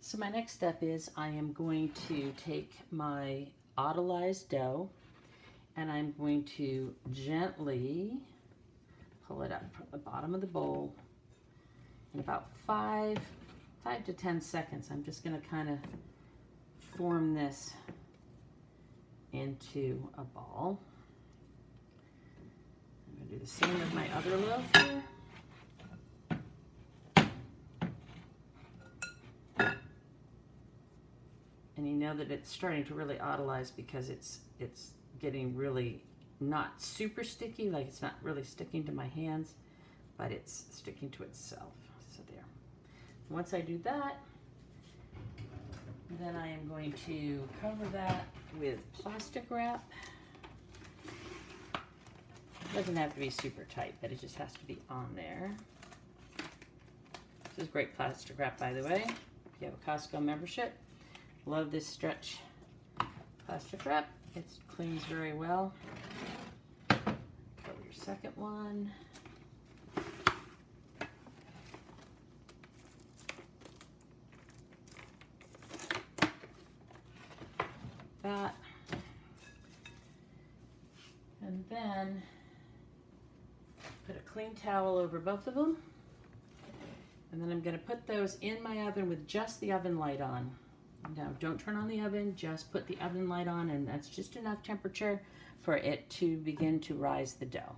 So my next step is I am going to take my autolyzed dough and I'm going to gently pull it up from the bottom of the bowl in about 5 to 10 seconds. I'm just going to kind of form this into a ball. I'm going to do the same with my other loaf here. And you know that it's starting to really autolyze because it's getting really not super sticky, like it's not really sticking to my hands, but it's sticking to itself. So there. Once I do that, then I am going to cover that with plastic wrap. It doesn't have to be super tight, but it just has to be on there. This is great plastic wrap, by the way. If you have a Costco membership, love this stretch plastic wrap. It cleans very well. Cover your second one. That. And then put a clean towel over both of them. And then I'm going to put those in my oven with just the oven light on. Now, don't turn on the oven, just put the oven light on, and that's just enough temperature for it to begin to rise the dough.